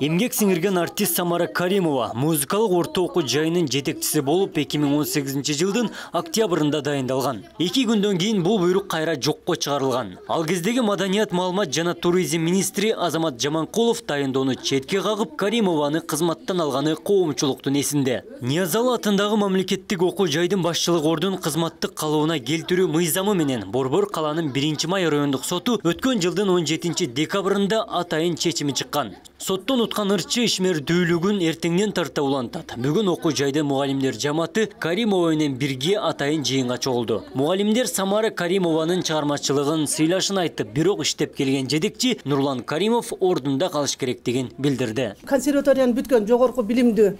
Эмгек сиңирген артист Самара Каримова музыкалык орто окуу жайынын жетекчиси болуп 2018 жылдын октябрында дайындалган. 2 күндөн кийин бул буйрук кайра жокко чыгарылган. Ал кездеги маданият, маалымат жана туризм министри Азамат Жаманкулов дайындоону четке кагып, Каримованы кызматтан алганы коомчулуктун эсинде. Ниязалы атындагы мамлекеттик окуу жайдын башчылык ордун кызматтык калыбына келтирүү мыйзамы менен Борбор каланын 1-май райондук соту өткөн жылдын 17 декабрында атайын чечими чыккан. Соттон уткан ырчы ишмердүүлүгүн эртеңден тарта улантат. Бүгүн окуу жайдын мугалимдер жамааты Каримова менен бирге атайын жыйынга чогулду. Мугалимдер Самара Каримованын чыгармачылыгын сыйлашын айтып, бирок иштеп келген жетекчи Нурлан Каримов ордунда калыш керектигин билдирди. Консерваторияны бүткөн, жогорку билимдүү,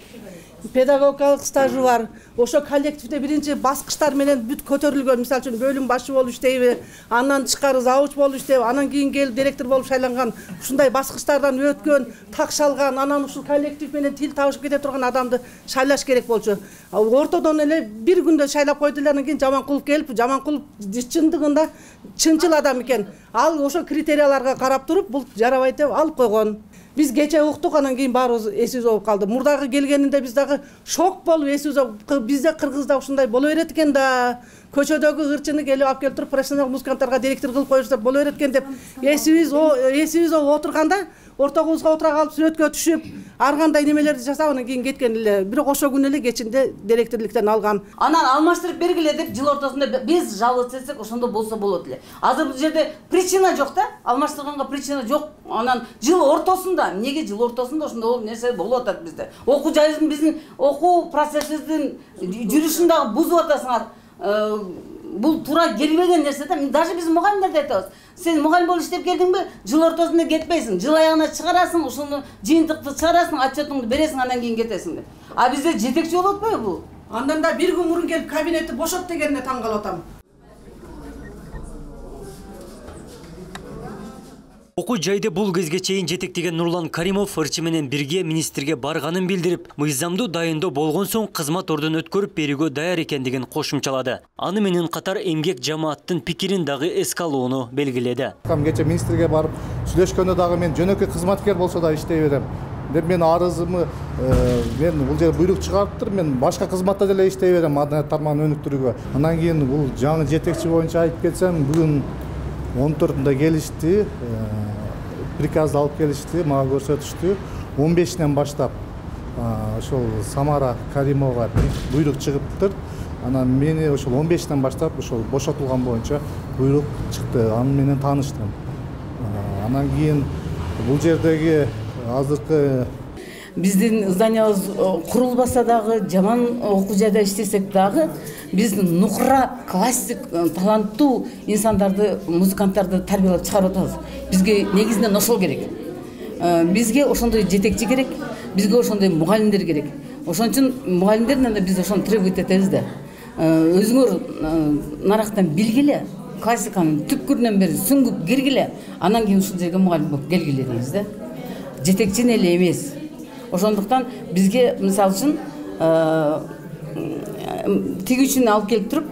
педагогикалык стажы бар. Ошо коллективде биринчи баскычтар менен бүт көтөрүлгөн. Мисалы үчүн бөлүм башы болуп иштейби, андан тышкары завуч болуп иштеп, анан кийин келип директор болуп шайланган. Ушундай баскычтардан өткөн, так шалган, анан ушул коллектив менен тил табышып кете турган адамды шайлаш керек болчу. Ортодон эле бир күндө шайлап койду эле, анан кийин Жаманкулов келип, Жаманкулов чындыгында чынчыл адам экен. Ал ошо критерияларга карап туруп, бул жарабайт деп алып койгон. Biz gece uqtuk, andan keyin barыбыз эсибиз болуп калды. Мурдагы келгенинде биз дагы шок болуп эсибиз бизде Кыргызда ушундай боло берет экен да. Көчөдөгү ырчыны келип алып келип туруп профессионал музыканттарга директор кылып коюштар боло берет экен деп эсибиз отурганда ортогубузга отура калып сүрөткө түшүп, ар кандай немелерди жасап анан кийин кеткен эле. Бирок ошо күнү эле кечинде директорлуктан алган. Анан алмаштырып бергиле деп жыл ортосунда биз жалоба этсек, ошондо болсо болот эле. Азыр бул жерде причина жок да, алмаштырганга причина жок. Анан жыл ортосунда, эмнеге жыл ортосунда ошондой нерсе болуп атат бизде? Окуу жайыбыздын, биздин окуу процессибиздин жүрүшүн дагы бузуп атасыңар. Бул туура келбеген нерсе да. Даже биз мугалимдерде айтабыз. Сен мугалим болуп иштеп келдиңби? Жыл ортосунда кетпейсиң. Жыл аягына чыгарасың, ушуну жыйынтыкты чыгарасың, отчетуңду бересиң, андан кийин кетесиң деп. А бизде жетекчи болуп атпайбы бул? Андан да бир күн мурун келип кабинетти бошот дегенине таң калып атам. Окуу жайды бул кезге чейин жетектеген Нурлан Каримов ырчы менен бирге министрге барганын билдирип, мыйзамдуу дайындоо болгон соң кызмат ордун өткөрүп берүүгө даяр экендигин кошумчалады. Аны менен катар эмгек жамааттын пикирин дагы эске алууну белгиледи. Кече министрге барып сүйлөшкөндө дагы мен жөнөкөй кызматкер болсо да иштей берем деп мен арызымы мен бул жерде буйрук чыгарыптыр, мен башка кызматта деле иштей берем, маданият тармагын өнүктүрүүгө. Андан кийин бул жаңы жетекчи боюнча айтып кетсем, бүгүн 14-нда келишти, приказды алып келишти, мага көрсөтүштү. 15-нен баштап ошол Самара Каримова буйрук чыгыптыр. Анан мени ошол 15-нен баштап ошол бошотулган боюнча буйрук чыкты. Аны менен тааныштым. Анан кийин бул жердеги азыркы биздин зданиябыз курулбаса дагы, жаман окуу жайда иштесек дагы, биз нукура, классик, таланттуу инсандарды, музыканттарды тарбиялап чыгарып атабыз. Бизге негизинен ошол керек. Бизге ошондой жетекчи керек, бизге ошондой мугалимдер керек. Ошон үчүн мугалимдерден да биз ошону требовать этебиз да. Өзүңөр нарактан билгиле, классиканын түпкүрүнөн бери сүңгүп киргиле, анан кийин ушул жерге мугалим болуп келгиле дейбиз да. Жетекчини эле эмес. Ошондуктан бизге мисалы үчүн тигүүчүнү алып келип туруп,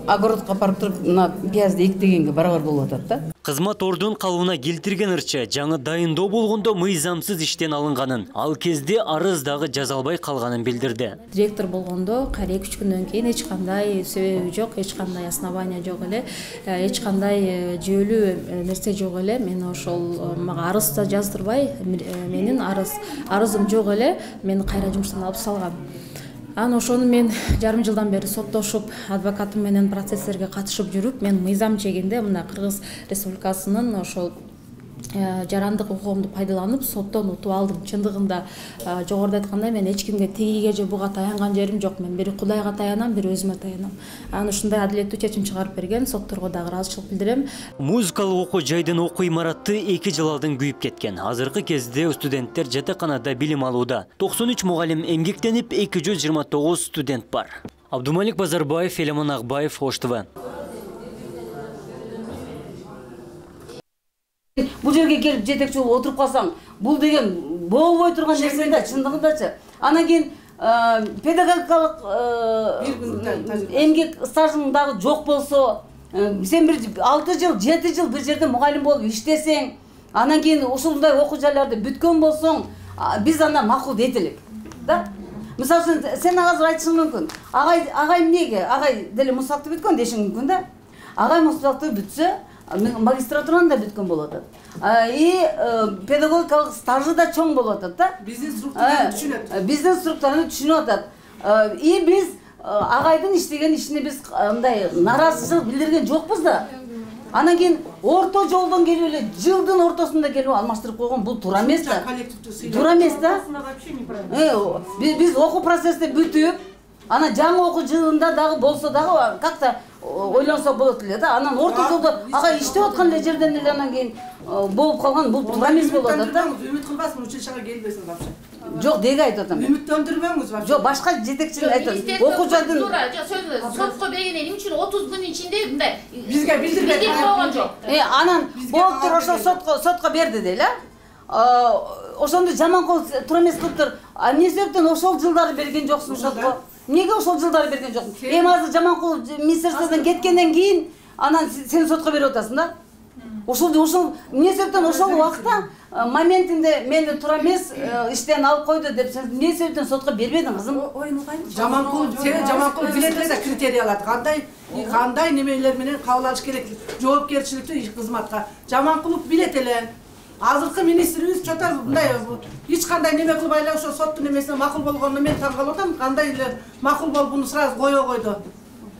огородко барып туруп, мына пиязды эктегенге барабар болуп атат да. Кызмат ордун калыбына келтирген ырчы жаңы дайындоо болгондо мыйзамсыз иштен алынганын, ал кезде арыз дагы жазалбай калганын билдирди. Директор болгондо кайра 2-3 күндөн кийин эч кандай себеби жок, эч кандай основания жок эле, эч кандай жүйөлүү нерсе жок эле. Мен ошол мага арыз да жаздырбай, менин арызым жок эле, мени кайра жумуштан алып салган. Анан ошону мен жарым жылдан бери соттошуп, адвокатым менен процесстерге катышып жүрүп, мен мыйзам чегинде мына Кыргыз Республикасынын ошол жарандык укугумду пайдаланып, соттон утуп алдым. Чындыгында жогоруда айткандай, мен эч кимге тигиге же буга таянган жерим жок. Мен бир Кудайга таянам, бир өзүмө таянам. Анан ушундай адилеттүү чечим чыгарып берген, сотторго дагы ыраазычылык билдирем. Музыкалык окуу жайдын окуу имараты 2 жыл алдын күйүп кеткен. Азыркы кезде студенттер жатаканада билим алууда. 93 мугалим эмгектенип, 229 студент бар. Абдумалик Базарбаев, Элемон Акбаев, Ош ТВ. Бул жерге келип жетекчи болуп отуруп калсаң, бул деген болбой турган нерсе да, чындыгындачы. Анан кийин педагогикалык эмгек стажың дагы жок болсо, сен бир 6 жыл, 7 жыл бир жерде мугалим болуп иштесең, Анан кийин ушундай окуу жайларды бүткөн болсоң, биз анда макул этелик. Да? Мисалы үчүн сен азыр айтышың мүмкүн. Агай эмнеге? Агай деле мусакты бүткөн дешиң мүмкүн да? Агай мусакты бүтсө, магистратураны да бүткөн болот. И педагогикалык стажы да чоң болот да? Бизнес структураны түшүнөт. Бизнес структураны түшүнүп атат. И биз агайдын иштеген ишине биз мындай наразычылык билдирген жокпуз да. Анан кийин орто жолдон келип эле жылдын ортосунда келип алмаштырып койгон бул туура эмес да. Туура эмес да. Биз окуу процессти бүтүп, анан жаңы окуу жылында дагы болсо дагы как-то ойлонсок болот эле да. Анан орто жолдо ага иштеп аткан эле жерден эле анан кийин болуп калган бул туура эмес болуп атат да. Үмүт кылбасын, училищага келбесин вообще. Жок, деги айтып атам. Үмүттөндүрбөңүз вообще. Жок, башка жетекчилер айтат. Окуучудун сотко бергенден үчүн 30 күн ичинде мындай бизге билдирбей койгон жок. Анан болуптур ошол сотко берди дейли. Ошондо Жаманкул туура эмес кылыптыр. Эмне себептен ошол жылдары берген жоксуң сотко? Эмнеге ошол жылдары берген жоксуң? Эми азыр Жаманкул министерстводон кеткенден кийин анан сен сотко берип атасың да? Ошол эмне себептен ошол убакта моментинде мени туура эмес иштен алып койду деп сен эмне себептен сотко бербедиң кызым? Жаманкул билет эле критерияларды кандай немелер менен кабыл алыш керек, жоопкерчиликтүү кызматка. Жаманкулов билет эле. Азыркы министрибиз чота мындай эч кандай неме кылбай эле ошо соттун эмесине макул болгонуна мен таң калып атам. Кандай эле макул болуп буну сразу кое койду.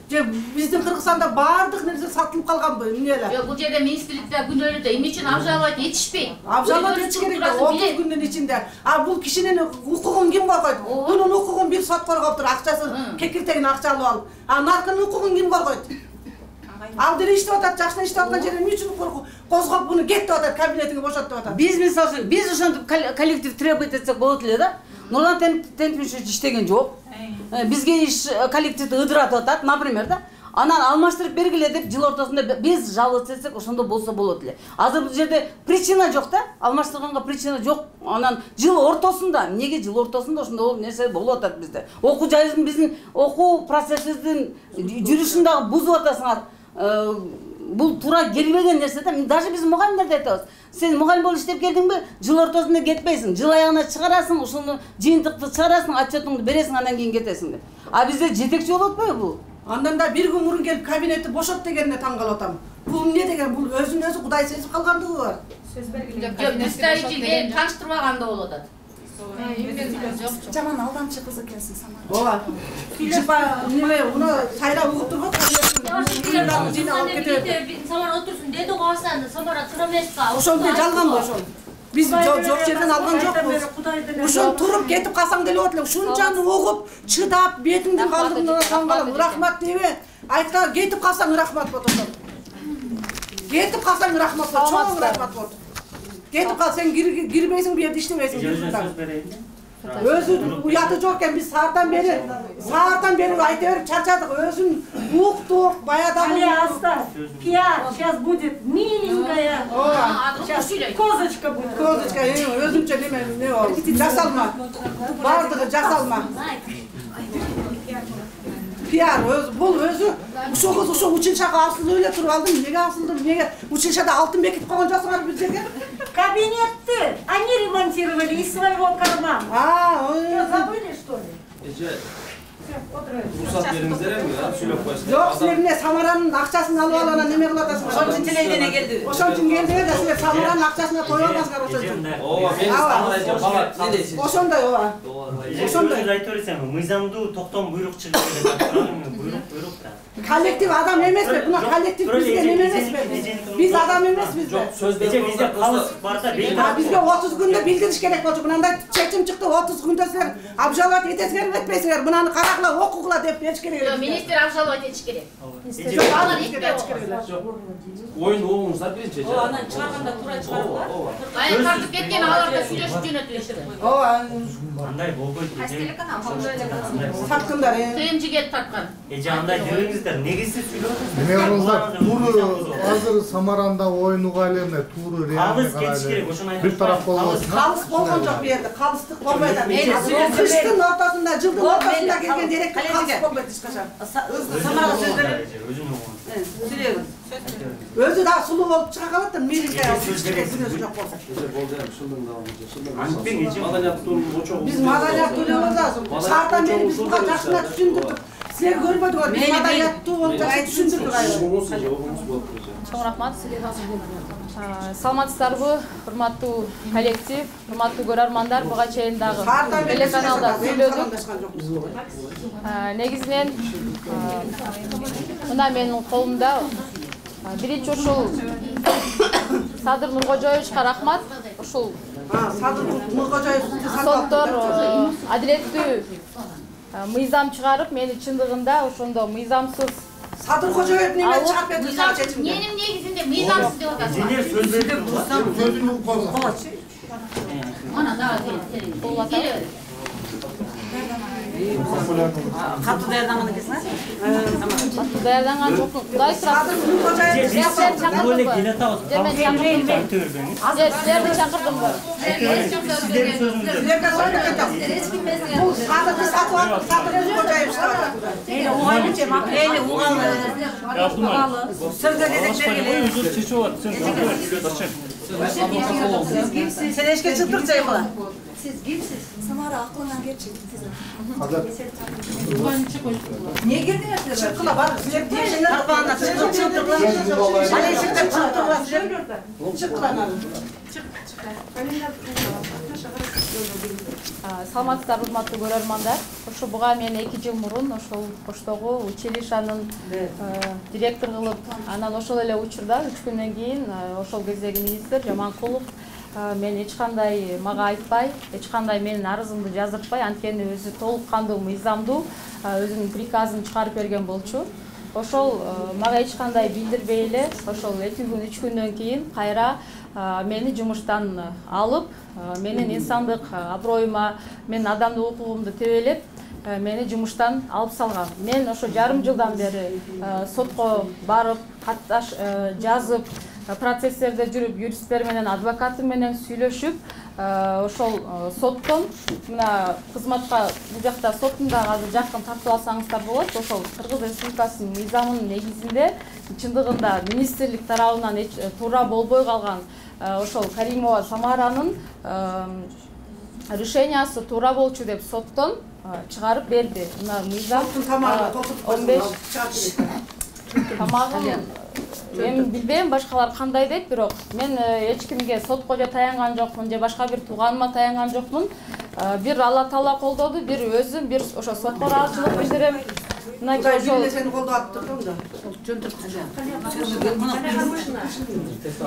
Же биздин Кыргызстанда баардык нерсе сатылып калганбы? Эмне эле? Жок, бул жерде министрликте күнөөлөдө эмне үчүн обжаловать этишпейт? Обжаловать этиш керек да, 30 күндүн ичинде. Бул кишинин укугун ким коргойт? Бунун укугун бир сот коргоптур, акчасын, кекиртегин акча алып алып. Наркынын укугун ким коргойт? Ал деле иштеп атат, жакшы иштеп аткан жерде эмне үчүн козгоп буну кет деп атат, кабинетиңе бошот деп атат. Биз мисалы үчүн биз ошентип коллектив требовать этсек болот эле да. Нурлан Темирович иштеген жок. Бизге иш коллективди ыдыратып атат, например да. Анан алмаштырып бергиле деп жыл ортосунда биз жаловаться этсек ошондо болсо болот эле. Азыр бул жерде причина жок да. Алмаштырганга причина жок. Анан жыл ортосунда, эмнеге жыл ортосунда ошондой нерсе болуп атат бизде. Окуу жайыбыздын биздин окуу процессибиздин жүрүшүн дагы бузуп атасыңар. Бул туура келбеген нерсе да. Даже биз мугалимдерде айтабыз. Сен мугалим болуп иштеп келдиңби? Жыл ортосунда кетпейсиң. Жыл аягына чыгарасың, ушуну жыйынтыкты чыгарасың, отчетуңду бересиң, андан кийин кетесиң деп. Бизде жетекчи болуп атпайбы бул? Андан да бир күн мурун келип кабинетти бошот дегенине таң калып атам. Бул эмне деген? Бул өзүн өзү Кудай сезип калгандыгы бар. Сөз бергиле. Жок, представитель тааныштырбаганда болот атат. Жаман алдамчы кыз экенсиң Самара. Ооба. Жыпа неме уну сайра угуп турган Самара отурсун деди го Асаны, Самара туура эмес ка. ошондой жалганбы ошол? Биз жок жерден алган жокпуз. Ошол туруп кетип калсаң деле болот эле. Ушунчаны угуп, чыдап, бетиңдин калдыгына таң калам. Рахмат дебе. Айткан кетип калсаң рахмат болот ошол. Кетип калсаң рахмат болот, чоң рахмат болот. Кетип кал, сен кирбейсиң, бу жерде иштебейсиң. Өзү уяты жок экен, биз сааттан бери айта берип чарчадык. Өзүн уктук, баядан. Аста, пиар, сейчас будет миленькая. Сейчас козочка будет. Козочка, өзүнчө неме ол. Жасалма. Бардыгы жасалма. Пиар, бул өзү ушул кыз ушул училищага асылып эле туруп алдым. Эмнеге асылдым? Эмнеге училищада алтын бекитип койгон жоксуңар бир жерге? Кабинетты они ремонтировали из своего кармана. Забыли, что ли? Рұқсат беріңіздер ме? Сөйлеп қойсың. Жоқ, сілер міне Самараның ақшасын алып алана неме қылатасың. Ошон үчүн телейдене келди. Ошон үчүн келди да силер Самараның ақшасына той аласыңар ошон үчүн. Ооба, мен Самара айтам, бала, не дейсиз? Ошондой, ооба. Ошондой айтып берсең, мыйзамдуу токтом буйрук чыгып келет. Буйрук да. Коллектив адам эмеспи? Буна коллектив бизге неме эмеспи? Биз адам эмеспиз да. Бизде калыс бар да. Бизге 30 күндө билдириш керек болчу. Мынандай чечим чыкты, 30 күндө силер обжаловать этесиңерби, этпейсиңер? Мынаны карагыла, окугула деп бериш керек. Министр обжаловать этиш керек. Ойын оңыңыздар биринчи. Анан чыгарганда туура чыгаргыла. Ай тартып кеткен аларда сүйлөшүп жөнөтүлүштү. Ооба. Андай болбойт. Саткындар. ТМЖ келип тарткан. Эже андай жүрүңүздөр, негизсиз сүйлөп Эме кылыңыздар, тууру азыр Самаранда оюнуга эле эмне тууру калыс кетиш керек, ошону айтып. бир тарап болбосун. Калыс болгон жок бу жерде, калыстык болбойт. Кыштын ортосунда, жылдын ортосунда келген деректе калыс болбойт эч качан. Самарага сөз берип. Өзü daha sulu olup çıka kalıp da miringaya günösü yok olsa. Biz madalya tutuyoruz. Saatten beri biz bu kadar yaşına düşündürdük. Sizler görmedik o. Biz madalya tutuyoruz. Düşündürdük. Чоң рахмат. Саламатсыздарбы, урматтуу коллектив, урматтуу көрөрмандар, буга чейин дагы телеканалда сүйлөдүк. Негизинен мына менин колумда биринчи ушул Садыр Нуркожоевичке рахмат. Ушул соттор адилеттүү мыйзам чыгарып, мени чындыгында ошондо мыйзамсыз Sadır Kocaoğlu nimet çıkart verdi sana çetimde. Benim negizinde mizamsız diyor da. Ona da Katı dayanamını kesme. Katı dayanamını çok Kudai sırası. Sizler çakırdım mı? Sizler çakırdım mı? Sizlerden sonra da kaçalım. Bu Sadır bir satı var. Sadır Kocaoğlu çıkardı. Eyle uğalı. Sözde dedekler geliyor. Sen eşke çıldırtacağım mı? Siz kimsiniz? Samara aklından geçirdiniz. Niye girdiniz? Çıkkıla var. Sizler diye şeyler. Arpağında çıldırttılar. Hani sizler çıldırttılar. Çıkkıla. Саламатсыздар, урматтуу көрөрмандар. Ошо буга мен 2 жыл мурун ошол Коштогу училищанын директор кылып, анан ошол эле учурда 3 күндөн кийин ошол кездеги министр Жаманкулов мен эч кандай мага айтпай, эч кандай менин арызымды жаздыртпай, анткени өзү толук кандуу мыйзамдуу өзүнүн приказын чыгарып берген болчу. Ошол мага эч кандай билдирбей эле, ошол 2 күн 3 күндөн кийин кайра мени жумуштан алып, менин инсандык аброюма, менин адамдык укугумду тебелеп, мени жумуштан алып салган. Мен ошо жарым жылдан бери сотко барып, катташ жазып, процесстерде жүрүп, юристтер менен, адвокатым менен сүйлөшүп, ошол соттон мына кызматка бул жакта соттун дагы азыр жакын тартып алсаңыздар болот. Ошол Кыргыз Республикасынын мыйзамынын негизинде чындыгында министрлик тарабынан туура болбой калган ошол Каримова Самаранын решениясы туура болчу деп соттон чыгарып берди. Мына мыйзам 15 тамагын мен билбейм башкалар кандай дейт, бирок мен эч кимге сотко же таянган жокмун, же башка бир тууганыма таянган жокмун. Бир Алла Таала колдоду, бир өзүм, бир ошо сотко ыраазычылык билдирем. Мына ошол сени колдоп турдум да.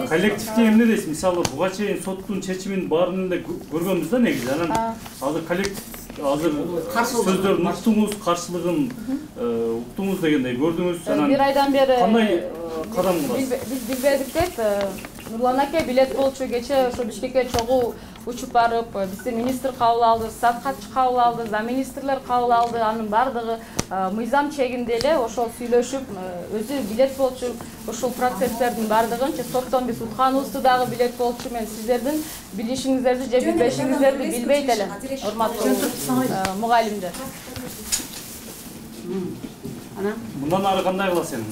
Коллективде эмне дейсиз? Мисалы, буга чейин соттун чечимин баарын эле көргөнбүз да негизи. Анан азыр коллектив сөздөрдүн уктуңуз, каршылыгын уктуңуз дегендей көрдүңүз. Анан бир айдан бери кандай кадам кыласыз? Биз билбедик деп Нурлан аке билет болчу, кече ошо Бишкекке чогуу учуп барып, бизди министр кабыл алды, стат катчы кабыл алды, замминистрлер кабыл алды, анын бардыгы мыйзам чегинде эле ошол сүйлөшүп, өзү билет болчу, ошол процесстердин бардыгын соттон биз утканыбызды дагы билет болчу. Мен сиздердин билишиңиздерди же билбешиңиздерди билбейт элем, урматтуу мугалимдер. Мындан ары кандай кыласыз сен?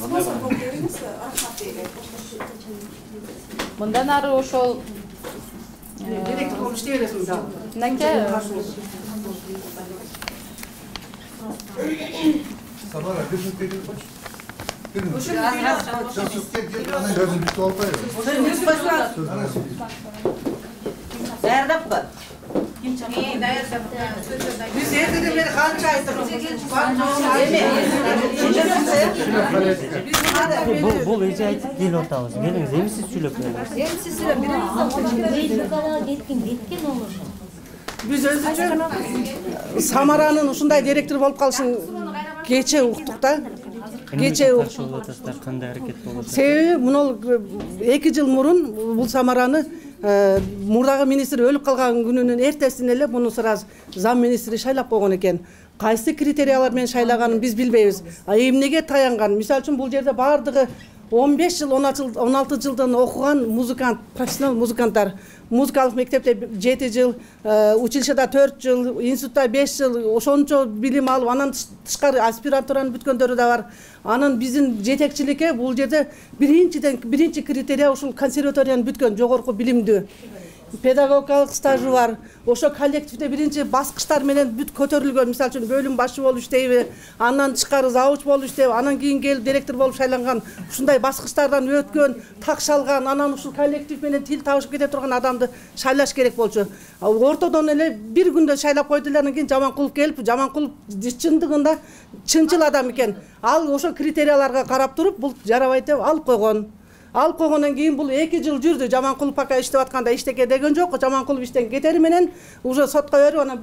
Мындан ары ошол директор болуп иштей бересиң да. Мынакей Самара, sözün bitti oldu Dayandık mı? Biz evde beri kança aydık. Бул эже айтып кел отабыз. Келиңиз, эми сиз сүйлөп бериңиз. Hem siz sıra bitkin olur. Biz özüчө Самаранын ушундай директор болуп калышын кече уктук да. Кече уктук. Кандай аракет болот? Себеби мына 2 жыл мурун бул Самараны мурдагы министр өлүп калган күнүнүн эртесинен эле муну сразу зам министри шайлап койгон экен. Кайсы критериялар менен шайлаганын биз билбейбиз. Эмнеге таянган? Мисалы үчүн бул жерде бардыгы 15 жыл 16 жылдан окуган музыкант, профессионал музыканттар. Музыкалык мектепте 7 жыл, училищеда 4 жыл, институтта 5 жыл, ошончо билим алып, анан тышкары аспирантураны бүткөндөрү да бар. Анан биздин жетекчиликке бул жерде биринчи критерия ушул консерваторияны бүткөн жогорку билимдүү. Педагогикалык стажы бар. Ошо коллективде биринчи баскычтар менен бүт көтөрүлгөн. Мисалы үчүн бөлүм башы болуп иштейби, андан тышкары завуч болуп иштеп, анан кийин келип директор болуп шайланган. Ушундай баскычтардан өткөн, такшалган, анан ушул коллектив менен тил табышып кете турган адамды шайлаш керек болчу. Ортодон эле бир күндө шайлап койдулар, анан кийин Жаманкулов келип, Жаманкулов чындыгында чынчыл адам экен. Ал ошо критерияларга карап туруп, бул жарабайт деп алып койгон. Алып койгондон кийин бул 2 жыл жүрдү. Жаманкулов пока иштеп атканда иштеке деген жок. Жаманкулов иштен кетери менен уже сотко берип, анан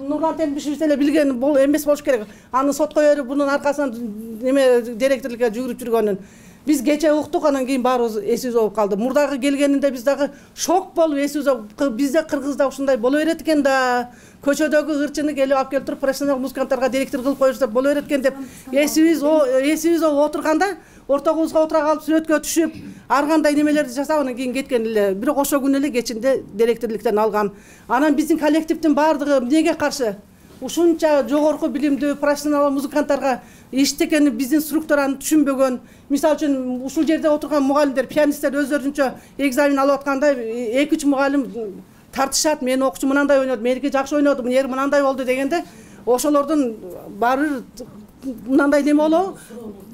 Нурлан Темишевич эле билген бул эмес болуш керек. Аны сотко берип, бунун аркасынан неме директорлукка жүгүрүп жүргөнүн. Биз кече уктук, анан кийин баарыбыз эсибиз болуп калды. Мурдагы келгенинде биз дагы шок болуп эсибиз, бизде Кыргызда ушундай боло берет экен да. Көчөдөгү ырчыны келип алып келип туруп профессионал музыканттарга директор кылып коюшса боло берет экен деп эсибиз отурганда ортогубузга отура калып сүрөткө түшүп, ар кандай немелерди жасап, анан кийин кеткен эле. Бирок ошо күнү эле кечинде директорлуктан алган. Анан биздин коллективдин баардыгы эмнеге каршы? Ушунча жогорку билимдүү профессионал музыканттарга иштекени биздин структураны түшүнбөгөн. Мисалы үчүн ушул жерде отурган мугалимдер, пианисттер өздөрүнчө экзамен алып атканда 2-3 мугалим тартышат. Мен окуучу мынандай ойноду, меники жакшы ойноду, мынери мынандай болду дегенде, ошолордун баары мынандай неме болобу?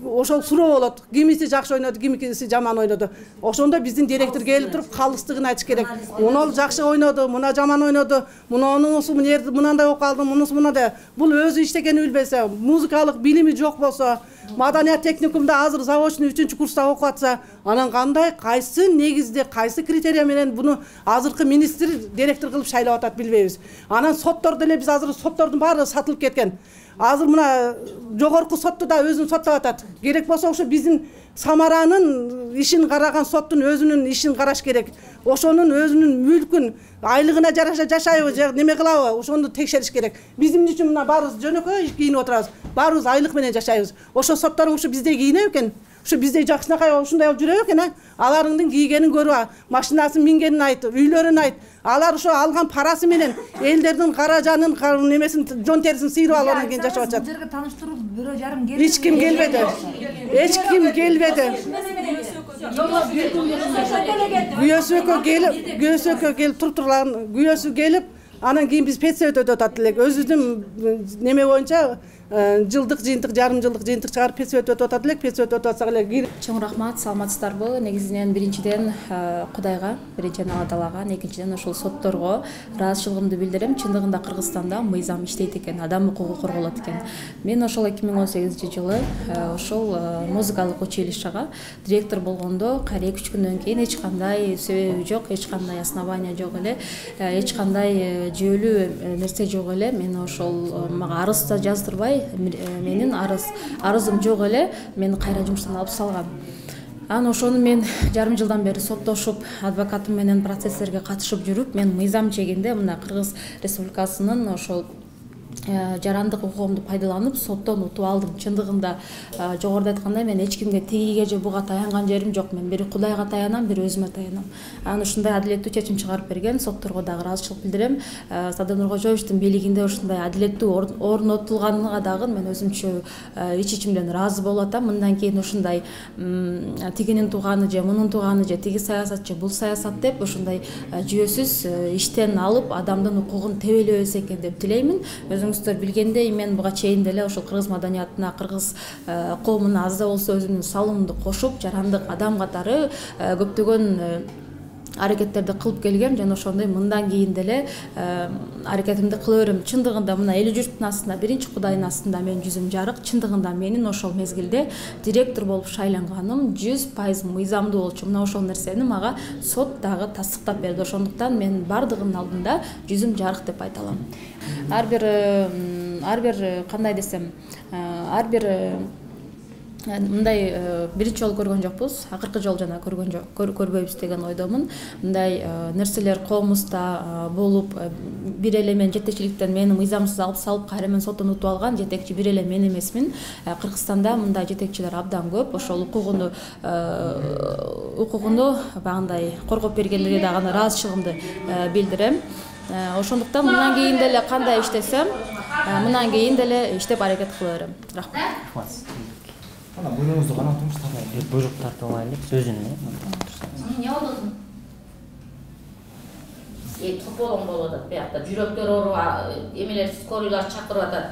Ошол суроо болот. Кимиси жакшы ойноду, кимиси жаман ойноду. Ошондо биздин директор келип туруп калыстыгын айтыш керек. Муну жакшы ойноду, муна жаман ойноду, мунусу мындай окуп калды, мунусу мындай. Бул өзү иштегени билбесе, музыкалык билими жок болсо, маданият техникумда азыр заочный 3-чү курста окуп атса, анан кандай, кайсы негизде, кайсы критерия менен буну азыркы министр директор кылып шайлап атат билбейбиз. Анан соттордо эле биз азыр соттордун баары сатылып кеткен. Азыр мына жогорку сотту да өзүн соттоп атат. Керек болсо ошо биздин Самаранын ишин караган соттун өзүнүн ишин караш керек. Ошонун өзүнүн мүлкүн айлыгына жараша жашайбы, же неме кылабы, ошону текшериш керек. Биздин үчүн мына баарыбыз жөнөкөй кийинип отурабыз. Баарыбыз айлык менен жашайбыз. Ошо соттор ушу бизде кийинеби экен? Ушу бизде жакшынакай ушундай болуп жүрөбү экен, аларыңдын кийгенин көрүп, машинасын мингенин айт, үйлөрүн айт. Алар ошо алган парасы менен элдердин каражанын, немесин, жон терисин сыйрып алып анан кийин жашап атышат. Силерге таныштыруу бирөө жарым келди. Эч ким келбеди. Эч ким келбеди. Күйөөсү келип турган, күйөөсү келип, анан кийин биз пенсия өтөп атат элек. Өзүбүздүн неме боюнча жылдык жыйынтык, жарым жылдык жыйынтык чыгарып пенсия өтөп атат элек. Пенсия өтөп атсак эле. Чоң рахмат, саламатсыздарбы? Негизинен биринчиден Кудайга, биринчиден Алла Таалага, экинчиден ошол сотторго ыраазычылыгымды билдирем. Чындыгында Кыргызстанда мыйзам иштейт экен, адам укугу корголот экен. Мен ошол 2018-жылы ошол музыкалык училищага директор болгондо кайра 2-3 күндөн кийин эч кандай себеби жок, эч кандай основания жок эле, эч кандай жүйөлүү нерсе жок эле. Мен ошол мага арыз да жаздырбай, менин арызым жок эле, мени кайра жумуштан алып салган. Анан ошону мен жарым жылдан бери соттошуп, адвокатым менен процесстерге катышып жүрүп, мен мыйзам чегинде мына Кыргыз Республикасынын ошол жарандык укугумду пайдаланып соттон утуп алдым. Чындыгында жогоруда айткандай мен эч кимге тигиге же буга таянган жерим жок. Мен бири Кудайга таянам, бири өзүмө таянам. Анан ушундай адилеттүү чечим чыгарып берген, сотторго дагы ыраазычылык билдирем. Садыр Нуркожоевичтин бийлигинде ушундай адилеттүү орнотулганына дагы мен өзүмчө ич-ичимден ыраазы болуп атам. Мындан кийин ушундай тигинин тууганы же мунун тууганы же тиги саясат же бул саясат деп ушундай жүйөсүз иштен алып адамдын укугун тебелебес экен деп тилеймин. Өзүңүздөр билгендей, мен буга чейин деле ошол кыргыз маданиятына, кыргыз коомуна аз да болсо өзүмдүн салымымды кошуп, жарандык адам катары көптөгөн аракеттерди кылып келген, жана ошондой мындан кийин деле аракетимди кыла берем. Чындыгында мына эли журттун астында, биринчи Кудайдын астында мен жүзүм жарык. Чындыгында менин ошол мезгилде директор болуп шайланганым 100% мыйзамдуу болчу. Мына ошол нерсени мага сот дагы тастыктап берди. Ошондуктан мен бардыгынын алдында жүзүм жарык деп айта алам. Ар бир кандай десем, ар бир мындай биринчи жолу көргөн жокпуз, акыркы жолу жана көрбөйбүз деген ойдомун. Мындай нерселер коомузда болуп, бир эле мен жетекчиликтен мени мыйзамсыз алып салып, кайра мен соттон утуп алган жетекчи бир эле мен эмесмин. Кыргызстанда мындай жетекчилер абдан көп. Ошол укугуну багындай коргоп бергендерге да гана ыраазычылыгымды билдирем. Ошондуктан мындан кийин деле кандай иштесем, мындан кийин деле иштеп аракет кыла берем. Рахмат. Ана буйруğunuzu qana tutmuş tapay. Буйрук тартып алайлык сөзүн. Не болдун? Тополоң болуп атат. Биякта жүрөктөр ооруп, эмелер скорыйлар чакырып атат.